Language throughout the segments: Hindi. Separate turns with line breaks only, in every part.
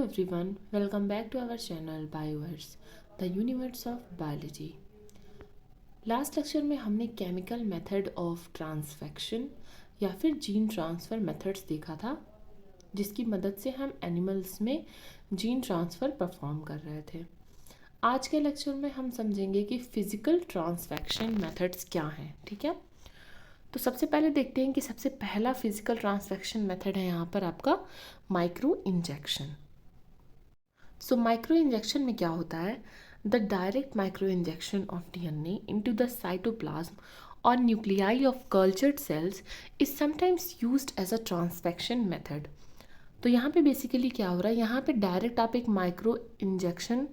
everyone, welcome back to our channel Bioverse, the universe of biology. Last lecture में हमने केमिकल मेथड ऑफ ट्रांसफेक्शन या फिर जीन ट्रांसफ़र मेथड्स देखा था, जिसकी मदद से हम एनिमल्स में जीन ट्रांसफ़र परफॉर्म कर रहे थे। आज के लेक्चर में हम समझेंगे कि फिज़िकल ट्रांसफेक्शन मेथड्स क्या हैं। ठीक है, तो सबसे पहले देखते हैं कि सबसे पहला फिज़िकल ट्रांसफेक्शन मेथड है यहाँ पर आपका micro injection. So micro injection में क्या होता है? The direct micro injection of DNA into the cytoplasm और nuclei of cultured cells is sometimes used as a transfection method. तो यहाँ पे बेसिकली क्या हो रहा है, यहाँ पे डायरेक्ट आप एक माइक्रो इंजेक्शन,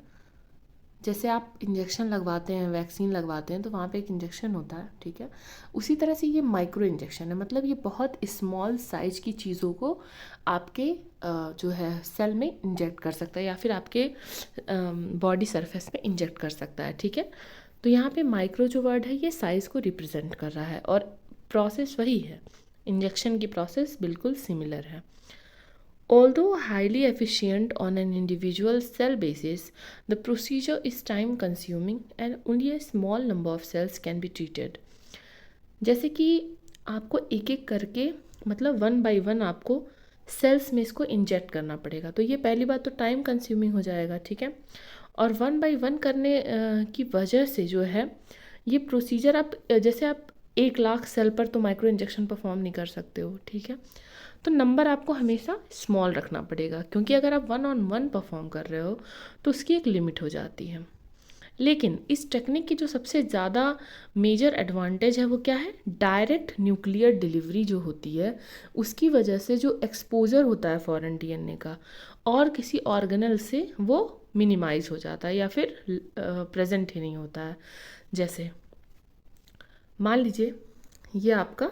जैसे आप इंजेक्शन लगवाते हैं, वैक्सीन लगवाते हैं, तो वहाँ पे एक इंजेक्शन होता है, ठीक है। उसी तरह से ये माइक्रो इंजेक्शन है, मतलब ये बहुत स्मॉल साइज की चीज़ों को आपके जो है सेल में इंजेक्ट कर सकता है या फिर आपके बॉडी सरफेस में इंजेक्ट कर सकता है, ठीक है। तो यहाँ पे माइक्रो जो वर्ड है ये साइज़ को रिप्रेजेंट कर रहा है और प्रोसेस वही है, इंजेक्शन की प्रोसेस बिल्कुल सिमिलर है। Although highly efficient on an individual cell basis, the procedure is time consuming and only a small number of cells can be treated. जैसे कि आपको एक एक करके, मतलब 1 by 1 आपको सेल्स में इसको इंजेक्ट करना पड़ेगा, तो ये पहली बात तो टाइम कंज्यूमिंग हो जाएगा, ठीक है। और 1 by 1 करने की वजह से जो है ये प्रोसीजर आप जैसे आप 1 लाख सेल पर तो माइक्रो इंजेक्शन परफॉर्म नहीं कर सकते हो, ठीक है। तो नंबर आपको हमेशा स्मॉल रखना पड़ेगा, क्योंकि अगर आप 1-on-1 परफॉर्म कर रहे हो तो उसकी एक लिमिट हो जाती है। लेकिन इस टेक्निक की जो सबसे ज़्यादा मेजर एडवांटेज है वो क्या है? डायरेक्ट न्यूक्लियर डिलीवरी जो होती है, उसकी वजह से जो एक्सपोजर होता है फॉरेन डीएनए का और किसी ऑर्गेनल से, वो मिनिमाइज हो जाता है या फिर प्रेजेंट ही नहीं होता है। जैसे मान लीजिए ये आपका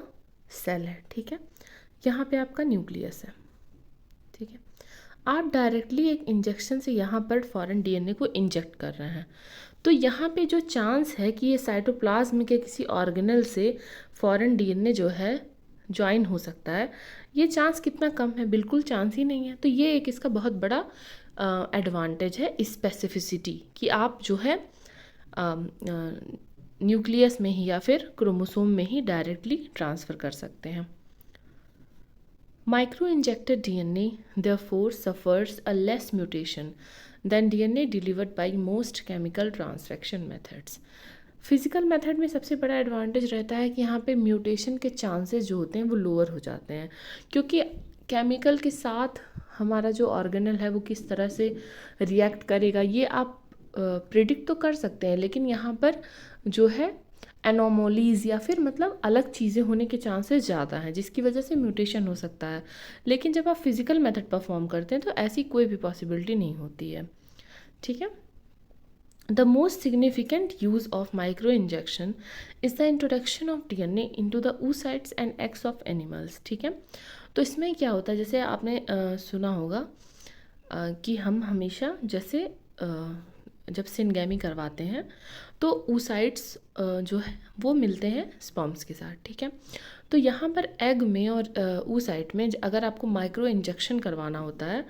सेल है, ठीक है, यहाँ पे आपका न्यूक्लियस है, ठीक है। आप डायरेक्टली एक इंजेक्शन से यहाँ पर फॉरेन डीएनए को इंजेक्ट कर रहे हैं, तो यहाँ पे जो चांस है कि ये साइटोप्लाज्म के किसी ऑर्गेनल से फॉरेन डीएनए जो है ज्वाइन हो सकता है, ये चांस कितना कम है, बिल्कुल चांस ही नहीं है। तो ये एक इसका बहुत बड़ा एडवांटेज है, स्पेसिफिसिटी, कि आप जो है न्यूक्लियस में ही या फिर क्रोमोसोम में ही डायरेक्टली ट्रांसफ़र कर सकते हैं। Micro-injected DNA therefore suffers a less mutation than DNA delivered by most chemical transfection methods. Physical method में सबसे बड़ा एडवांटेज रहता है कि यहाँ पे म्यूटेशन के चांसेस जो होते हैं वो लोअर हो जाते हैं, क्योंकि केमिकल के साथ हमारा जो ऑर्गेनल है वो किस तरह से रिएक्ट करेगा ये आप प्रिडिक्ट तो कर सकते हैं, लेकिन यहाँ पर जो है एनोमोलीज या फिर मतलब अलग चीज़ें होने के चांसेस ज़्यादा हैं, जिसकी वजह से म्यूटेशन हो सकता है। लेकिन जब आप फिज़िकल मेथड परफॉर्म करते हैं तो ऐसी कोई भी पॉसिबिलिटी नहीं होती है, ठीक है। The most significant use of micro injection is the introduction of DNA into the oocytes and eggs of animals, ठीक है। तो इसमें क्या होता है, जैसे आपने सुना होगा कि हम हमेशा जैसे जब सिनगैमी करवाते हैं तो oocytes जो है वो मिलते हैं स्पर्म्स के साथ, ठीक है। तो यहाँ पर एग में और oocyte में अगर आपको माइक्रो इंजेक्शन करवाना होता है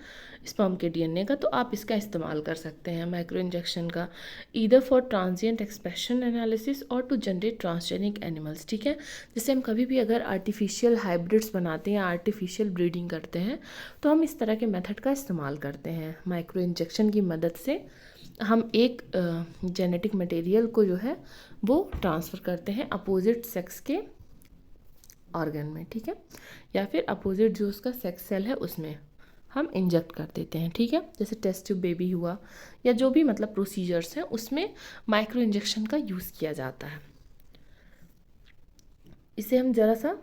स्पर्म के डीएनए का, तो आप इसका इस्तेमाल कर सकते हैं माइक्रो इंजेक्शन का, either for transient expression analysis और टू जनरेट ट्रांसजेनिक एनिमल्स, ठीक है। जैसे हम कभी भी अगर आर्टिफिशियल हाइब्रिड्स बनाते हैं, आर्टिफिशियल ब्रीडिंग करते हैं, तो हम इस तरह के मेथड का इस्तेमाल करते हैं। माइक्रो इंजेक्शन की मदद से हम एक जेनेटिक मटेरियल को जो है वो ट्रांसफ़र करते हैं अपोजिट सेक्स के ऑर्गन में, ठीक है, या फिर अपोजिट जो उसका सेक्स सेल है उसमें हम इंजेक्ट कर देते हैं, ठीक है। जैसे टेस्ट ट्यूब बेबी हुआ या जो भी मतलब प्रोसीजर्स हैं उसमें माइक्रो इंजेक्शन का यूज़ किया जाता है। इसे हम ज़रा सा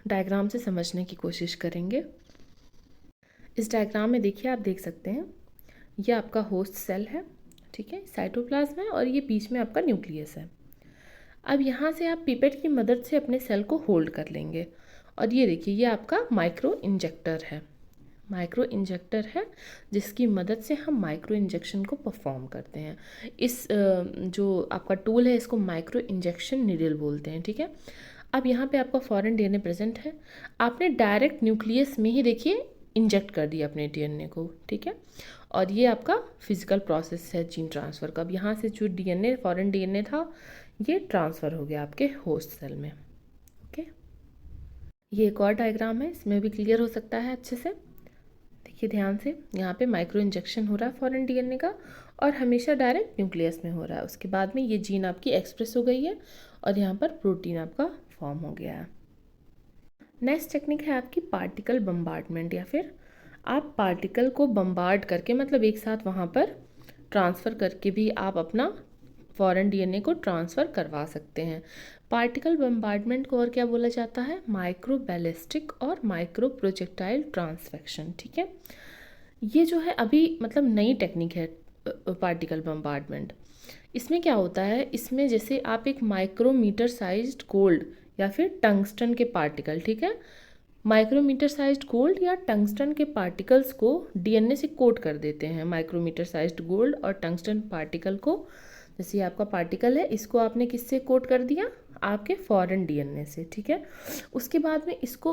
डायग्राम से समझने की कोशिश करेंगे। इस डायग्राम में देखिए, आप देख सकते हैं ये आपका होस्ट सेल है, ठीक है, साइटोप्लाज्म है, और ये बीच में आपका न्यूक्लियस है। अब यहाँ से आप पिपेट की मदद से अपने सेल को होल्ड कर लेंगे और ये देखिए ये आपका माइक्रो इंजेक्टर है, माइक्रो इंजेक्टर है जिसकी मदद से हम माइक्रो इंजेक्शन को परफॉर्म करते हैं। इस जो आपका टूल है इसको माइक्रो इंजेक्शन नीडल बोलते हैं, ठीक है। अब यहाँ पे आपका फॉरेन डीएनए प्रेजेंट है, आपने डायरेक्ट न्यूक्लियस में ही देखिए इंजेक्ट कर दिया अपने डीएनए को, ठीक है। और ये आपका फिजिकल प्रोसेस है जीन ट्रांसफ़र का। अब यहाँ से जो डीएनए फॉरेन डीएनए था ये ट्रांसफ़र हो गया आपके होस्ट सेल में। ओके, ये एक और डायग्राम है, इसमें भी क्लियर हो सकता है अच्छे से। देखिए ध्यान से, यहाँ पे माइक्रो इंजेक्शन हो रहा है फॉरेन डीएनए का और हमेशा डायरेक्ट न्यूक्लियस में हो रहा है। उसके बाद में ये जीन आपकी एक्सप्रेस हो गई है और यहाँ पर प्रोटीन आपका फॉर्म हो गया है। नेक्स्ट टेक्निक है आपकी पार्टिकल बम्बार्डमेंट, या फिर आप पार्टिकल को बम्बार्ड करके मतलब एक साथ वहाँ पर ट्रांसफ़र करके भी आप अपना फॉरेन डीएनए को ट्रांसफ़र करवा सकते हैं। पार्टिकल बम्बार्डमेंट को और क्या बोला जाता है? माइक्रो बैलिस्टिक और माइक्रो प्रोजेक्टाइल ट्रांसफेक्शन। ठीक है, ये जो है अभी मतलब नई टेक्निक है पार्टिकल बम्बार्डमेंट। इसमें क्या होता है, इसमें जैसे आप एक माइक्रोमीटर साइज्ड गोल्ड या फिर टंगस्टन के पार्टिकल, ठीक है, माइक्रोमीटर साइज्ड गोल्ड या टंगस्टन के पार्टिकल्स को डीएनए से कोट कर देते हैं। माइक्रोमीटर साइज्ड गोल्ड और टंगस्टन पार्टिकल को, जैसे ये आपका पार्टिकल है, इसको आपने किससे कोट कर दिया? आपके फॉरेन डीएनए से। ठीक है, उसके बाद में इसको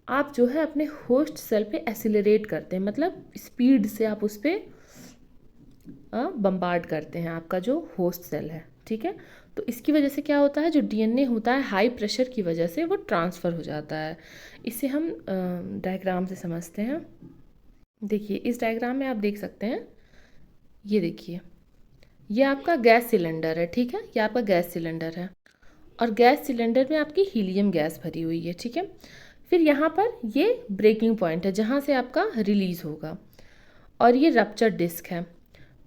आप जो है अपने होस्ट सेल पे एसिलरेट करते हैं, मतलब स्पीड से आप उस पर बम्बार्ड करते हैं आपका जो होस्ट सेल है। ठीक है, तो इसकी वजह से क्या होता है, जो डीएनए होता है हाई प्रेशर की वजह से वो ट्रांसफ़र हो जाता है। इसे हम डायग्राम से समझते हैं। देखिए इस डायग्राम में आप देख सकते हैं, ये देखिए ये आपका गैस सिलेंडर है। ठीक है, ये आपका गैस सिलेंडर है और गैस सिलेंडर में आपकी हीलियम गैस भरी हुई है। ठीक है, फिर यहाँ पर ये ब्रेकिंग पॉइंट है जहाँ से आपका रिलीज़ होगा और ये रप्चर डिस्क है।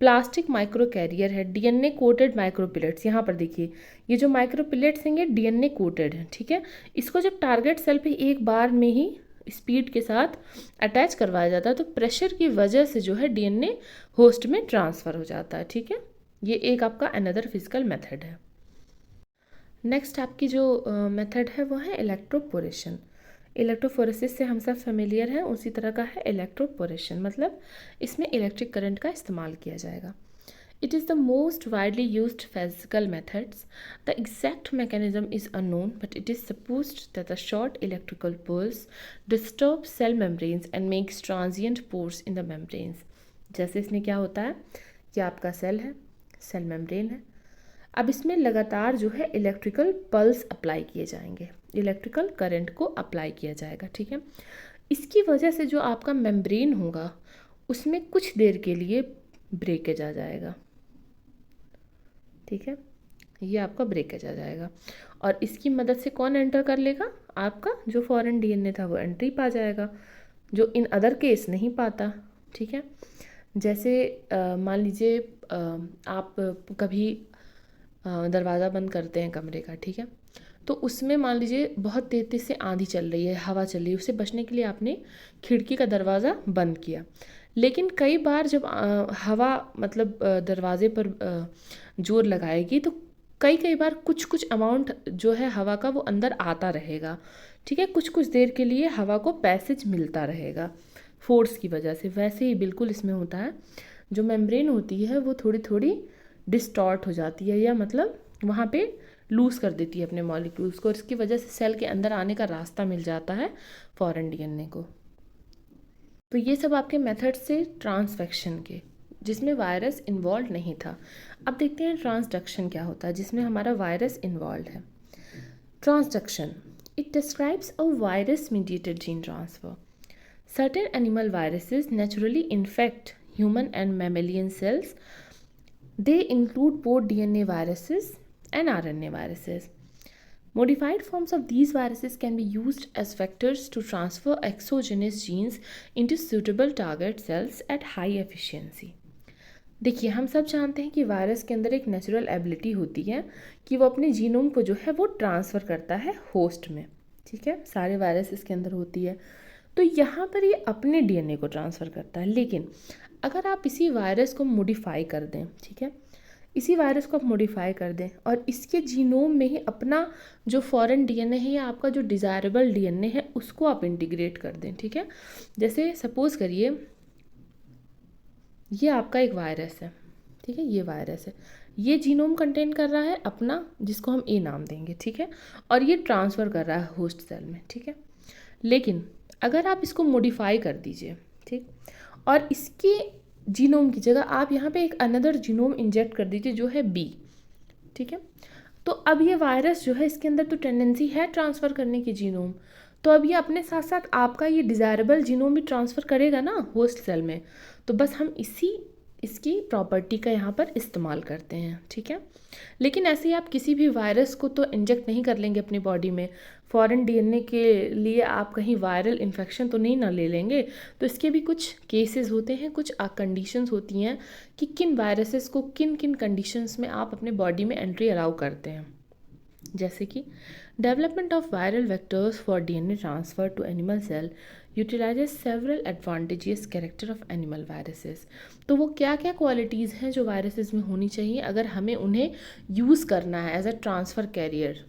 प्लास्टिक माइक्रो कैरियर है, डीएनए कोटेड माइक्रोपिलेट्स। यहाँ पर देखिए ये जो माइक्रोपिलेट्स हैं ये डीएनए कोटेड है। ठीक है, इसको जब टारगेट सेल पे एक बार में ही स्पीड के साथ अटैच करवाया जाता है तो प्रेशर की वजह से जो है डीएनए होस्ट में ट्रांसफ़र हो जाता है। ठीक है, ये एक आपका अनदर फिजिकल मेथड है। नेक्स्ट आपकी जो मेथड है वो है इलेक्ट्रोपोरेशन। इलेक्ट्रोफोरेसिस से हम सब फेमिलियर हैं, उसी तरह का है इलेक्ट्रोपोरेशन, मतलब इसमें इलेक्ट्रिक करंट का इस्तेमाल किया जाएगा। It is the most widely used physical methods. The exact mechanism is unknown, but it is supposed that the short electrical pulse disturbs cell membranes and makes transient pores in the membranes. जैसे इसमें क्या होता है कि आपका सेल है, सेल मेम्ब्रेन है, अब इसमें लगातार जो है इलेक्ट्रिकल पल्स अप्लाई किए जाएंगे, इलेक्ट्रिकल करंट को अप्लाई किया जाएगा। ठीक है, इसकी वजह से जो आपका मेम्ब्रेन होगा उसमें कुछ देर के लिए ब्रेकेज आ जाएगा। ठीक है, ये आपका ब्रेकेज आ जाएगा और इसकी मदद से कौन एंटर कर लेगा? आपका जो फॉरेन डीएनए था वो एंट्री पा जाएगा, जो इन अदर केस नहीं पाता। ठीक है, जैसे मान लीजिए आप कभी दरवाज़ा बंद करते हैं कमरे का, ठीक है, तो उसमें मान लीजिए बहुत तेज़ से आंधी चल रही है, हवा चल रही है, उससे बचने के लिए आपने खिड़की का दरवाज़ा बंद किया, लेकिन कई बार जब हवा मतलब दरवाजे पर जोर लगाएगी तो कई बार कुछ अमाउंट जो है हवा का वो अंदर आता रहेगा। ठीक है, कुछ देर के लिए हवा को पैसेज मिलता रहेगा फोर्स की वजह से। वैसे ही बिल्कुल इसमें होता है, जो मेम्ब्रेन होती है वो थोड़ी थोड़ी डिस्टॉर्ट हो जाती है, या मतलब वहाँ पे लूज़ कर देती है अपने मॉलिक्यूल्स को और इसकी वजह से सेल के अंदर आने का रास्ता मिल जाता है फॉरेन डीएनए को। तो ये सब आपके मेथड्स से ट्रांसफेक्शन के, जिसमें वायरस इन्वॉल्व नहीं था। अब देखते हैं ट्रांसडक्शन क्या होता है, जिसमें हमारा वायरस इन्वॉल्व है। Transduction, it describes a virus mediated gene transfer. Certain animal viruses naturally infect human and mammalian cells. They include both DNA viruses and RNA viruses. Modified forms of these viruses can be used as vectors to transfer exogenous genes into suitable target cells at high efficiency. देखिए हम सब जानते हैं कि वायरस के अंदर एक नेचुरल एबिलिटी होती है कि वो अपने जीनोम को जो है वो ट्रांसफ़र करता है होस्ट में। ठीक है, सारे वायरस इसके अंदर होती है, तो यहाँ पर ये अपने डीएनए को ट्रांसफ़र करता है। लेकिन अगर आप इसी वायरस को मॉडिफाई कर दें, ठीक है, इसी वायरस को आप मॉडिफाई कर दें और इसके जीनोम में ही अपना जो फॉरेन डीएनए है या आपका जो डिज़ायरेबल डीएनए है उसको आप इंटीग्रेट कर दें। ठीक है, जैसे सपोज़ करिए ये आपका एक वायरस है, ठीक है, ये वायरस है, ये जीनोम कंटेन कर रहा है अपना, जिसको हम ए नाम देंगे। ठीक है, और ये ट्रांसफ़र कर रहा है होस्ट सेल में। ठीक है, लेकिन अगर आप इसको मॉडिफाई कर दीजिए, ठीक, और इसके जीनोम की जगह आप यहाँ पे एक अनदर जीनोम इंजेक्ट कर दीजिए जो है बी, ठीक है। तो अब ये वायरस जो है इसके अंदर तो टेंडेंसी है ट्रांसफ़र करने की जीनोम, तो अब ये अपने साथ साथ आपका ये डिज़ायरेबल जीनोम भी ट्रांसफ़र करेगा ना होस्ट सेल में। तो बस हम इसकी प्रॉपर्टी का यहाँ पर इस्तेमाल करते हैं, ठीक है। लेकिन ऐसे ही आप किसी भी वायरस को तो इंजेक्ट नहीं कर लेंगे अपनी बॉडी में, फॉरेन डीएनए के लिए आप कहीं वायरल इन्फेक्शन तो नहीं ना ले लेंगे। तो इसके भी कुछ केसेस होते हैं, कुछ कंडीशंस होती हैं कि किन वायरसेस को किन किन कंडीशंस में आप अपने बॉडी में एंट्री अलाउ करते हैं। जैसे कि development of viral vectors for DNA transfer to animal cell utilises several advantages character of animal viruses. तो वो क्या क्या क्वालिटीज़ हैं जो वायरसेस में होनी चाहिए अगर हमें उन्हें यूज़ करना है एज अ ट्रांसफ़र कैरियर।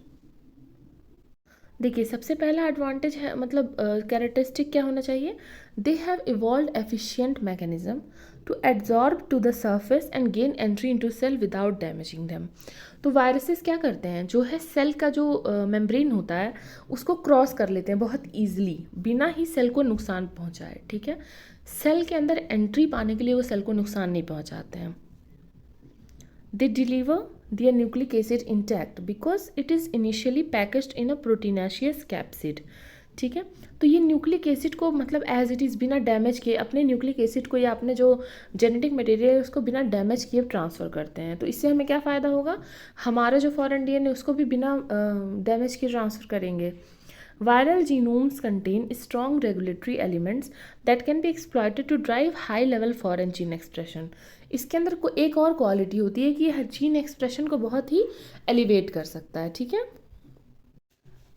देखिए, सबसे पहला एडवांटेज है, मतलब कैरेक्टरिस्टिक क्या होना चाहिए, they have evolve efficient mechanism to absorb to the surface and gain entry into cell without damaging them. तो वायरसेस क्या करते हैं, जो है सेल का जो मेम्ब्रेन होता है उसको क्रॉस कर लेते हैं बहुत ईजिली, बिना ही सेल को नुकसान पहुंचाए, ठीक है। सेल के अंदर एंट्री पाने के लिए वो सेल को नुकसान नहीं पहुंचाते हैं। They deliver their nucleic acid intact because it is initially packaged in a proteinaceous capsid, ठीक है। तो ये न्यूक्लिक एसिड को मतलब एज इट इज़ बिना डैमेज किए अपने न्यूक्लिक एसिड को या अपने जो जेनेटिक मटेरियल है उसको बिना डैमेज किए ट्रांसफ़र करते हैं। तो इससे हमें क्या फ़ायदा होगा, हमारा जो फॉरेन डीएनए उसको भी बिना डैमेज किए ट्रांसफ़र करेंगे। Viral genomes contain strong regulatory elements that can be exploited to drive high level foreign gene expression। इसके अंदर को एक और क्वालिटी होती है कि हर जीन एक्सप्रेशन को बहुत ही एलिवेट कर सकता है, ठीक है।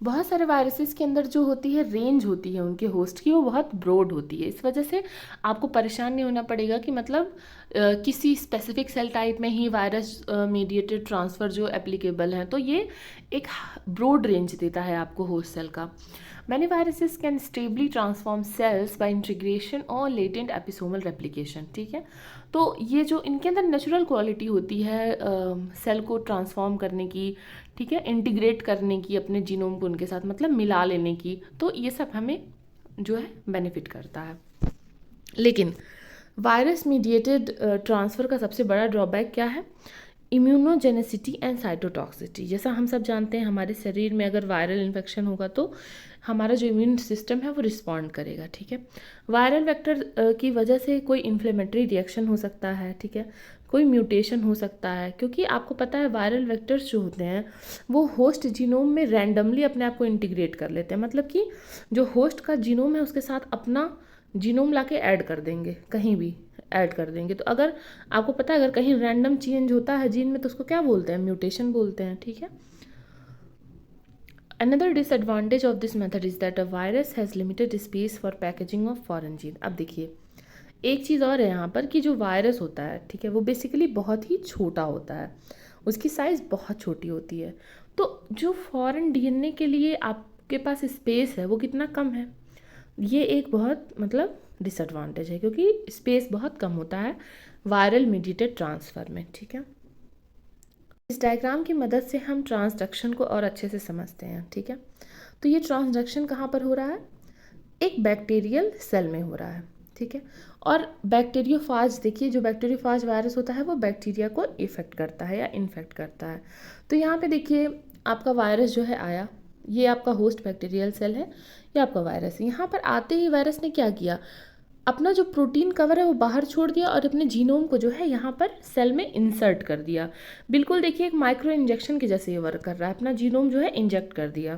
बहुत सारे वायरसेस के अंदर जो होती है रेंज होती है उनके होस्ट की, वो बहुत ब्रॉड होती है। इस वजह से आपको परेशान नहीं होना पड़ेगा कि मतलब किसी स्पेसिफिक सेल टाइप में ही वायरस मीडिएटेड ट्रांसफ़र जो एप्लीकेबल हैं। तो ये एक ब्रॉड रेंज देता है आपको होस्ट सेल का। Many viruses can stably transform cells by integration or latent episomal replication, ठीक है। तो ये जो इनके अंदर नेचुरल क्वालिटी होती है सेल को ट्रांसफॉर्म करने की, ठीक है, इंटीग्रेट करने की अपने जीनोम को उनके साथ, मतलब मिला लेने की, तो ये सब हमें जो है बेनिफिट करता है। लेकिन वायरस मीडिएटेड ट्रांसफ़र का सबसे बड़ा ड्रॉबैक क्या है, इम्यूनोजेनेसिटी एंड साइटोटॉक्सिटी। जैसा हम सब जानते हैं हमारे शरीर में अगर वायरल इन्फेक्शन होगा तो हमारा जो इम्यून सिस्टम है वो रिस्पॉन्ड करेगा, ठीक है। वायरल वेक्टर की वजह से कोई इन्फ्लेमेटरी रिएक्शन हो सकता है, ठीक है, कोई म्यूटेशन हो सकता है, क्योंकि आपको पता है वायरल वेक्टर्स जो होते हैं वो होस्ट जीनोम में रैंडमली अपने आप को इंटीग्रेट कर लेते हैं। मतलब कि जो होस्ट का जीनोम है उसके साथ अपना जीनोम ला के ऐड कर देंगे, कहीं भी ऐड कर देंगे। तो अगर आपको पता है अगर कहीं रैंडम चेंज होता है जीन में तो उसको क्या बोलते हैं, म्यूटेशन बोलते हैं, ठीक है। Another disadvantage of this method is that a virus has limited space for packaging of foreign gene। अब देखिए एक चीज़ और है यहाँ पर कि जो वायरस होता है, ठीक है, वो बेसिकली बहुत ही छोटा होता है, उसकी साइज़ बहुत छोटी होती है। तो जो फॉरेन डीएनए के लिए आपके पास स्पेस है वो कितना कम है, ये एक बहुत मतलब डिसएडवांटेज है, क्योंकि स्पेस बहुत कम होता है वायरल मीडिएटेड ट्रांसफ़र में, ठीक है। इस डायग्राम की मदद से हम ट्रांसडक्शन को और अच्छे से समझते हैं, ठीक है। तो ये ट्रांसडक्शन कहाँ पर हो रहा है, एक बैक्टीरियल सेल में हो रहा है, ठीक है। और बैक्टीरियोफाज, देखिए जो बैक्टीरियोफाज वायरस होता है वो बैक्टीरिया को इफेक्ट करता है या इन्फेक्ट करता है। तो यहाँ पे देखिए आपका वायरस जो है आया, ये आपका होस्ट बैक्टीरियल सेल है, ये आपका वायरस है। यहाँ पर आते ही वायरस ने क्या किया, अपना जो प्रोटीन कवर है वो बाहर छोड़ दिया और अपने जीनोम को जो है यहाँ पर सेल में इंसर्ट कर दिया। बिल्कुल देखिए एक माइक्रो इंजेक्शन के जैसे ये वर्क कर रहा है, अपना जीनोम जो है इंजेक्ट कर दिया।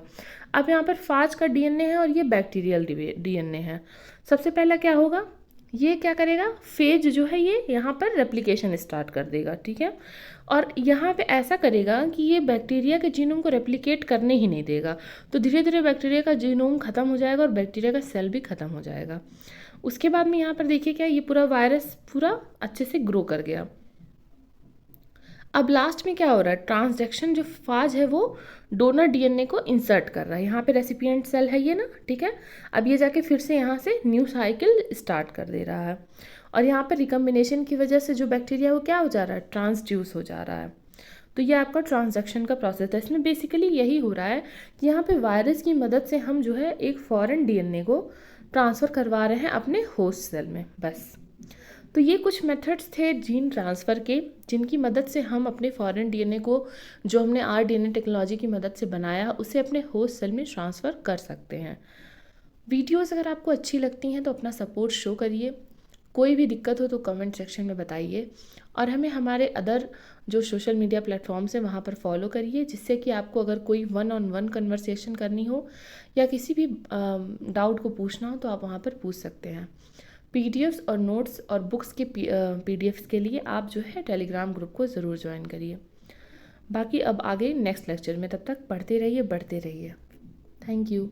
अब यहाँ पर फाज का डीएनए है और ये बैक्टीरियल डीएनए है। सबसे पहला क्या होगा, ये क्या करेगा, फेज जो है ये यहाँ पर रेप्लिकेशन स्टार्ट कर देगा, ठीक है। और यहाँ पे ऐसा करेगा कि ये बैक्टीरिया के जीनोम को रेप्लिकेट करने ही नहीं देगा। तो धीरे धीरे बैक्टीरिया का जीनोम खत्म हो जाएगा और बैक्टीरिया का सेल भी खत्म हो जाएगा। उसके बाद में यहाँ पर देखिए क्या, ये पूरा वायरस पूरा अच्छे से ग्रो कर गया। अब लास्ट में क्या हो रहा है, ट्रांसडक्शन जो फाज है वो डोनर डीएनए को इंसर्ट कर रहा है। यहाँ पे रेसिपिएंट सेल है ये ना, ठीक है। अब ये जाके फिर से यहाँ से न्यू साइकिल स्टार्ट कर दे रहा है और यहाँ पर रिकम्बिनेशन की वजह से जो बैक्टीरिया वो क्या हो जा रहा है, ट्रांसड्यूस हो जा रहा है। तो ये आपका ट्रांसडक्शन का प्रोसेस है। इसमें बेसिकली यही हो रहा है कि यहाँ पे वायरस की मदद से हम जो है एक फॉरेन डीएनए को ट्रांसफ़र करवा रहे हैं अपने होस्ट सेल में, बस। तो ये कुछ मेथड्स थे जीन ट्रांसफ़र के, जिनकी मदद से हम अपने फॉरेन डीएनए को, जो हमने आरडीएनए टेक्नोलॉजी की मदद से बनाया, उसे अपने होस्ट सेल में ट्रांसफ़र कर सकते हैं। वीडियोस अगर आपको अच्छी लगती हैं तो अपना सपोर्ट शो करिए। कोई भी दिक्कत हो तो कमेंट सेक्शन में बताइए, और हमें हमारे अदर जो सोशल मीडिया प्लेटफॉर्म्स हैं वहाँ पर फॉलो करिए, जिससे कि आपको अगर कोई वन ऑन वन कन्वर्सेशन करनी हो या किसी भी डाउट को पूछना हो तो आप वहाँ पर पूछ सकते हैं। पीडीएफ्स और नोट्स और बुक्स के पीडीएफ्स के लिए आप जो है टेलीग्राम ग्रुप को ज़रूर ज्वाइन करिए। बाकी अब आगे नेक्स्ट लेक्चर में, तब तक पढ़ते रहिए, बढ़ते रहिए। Thank you.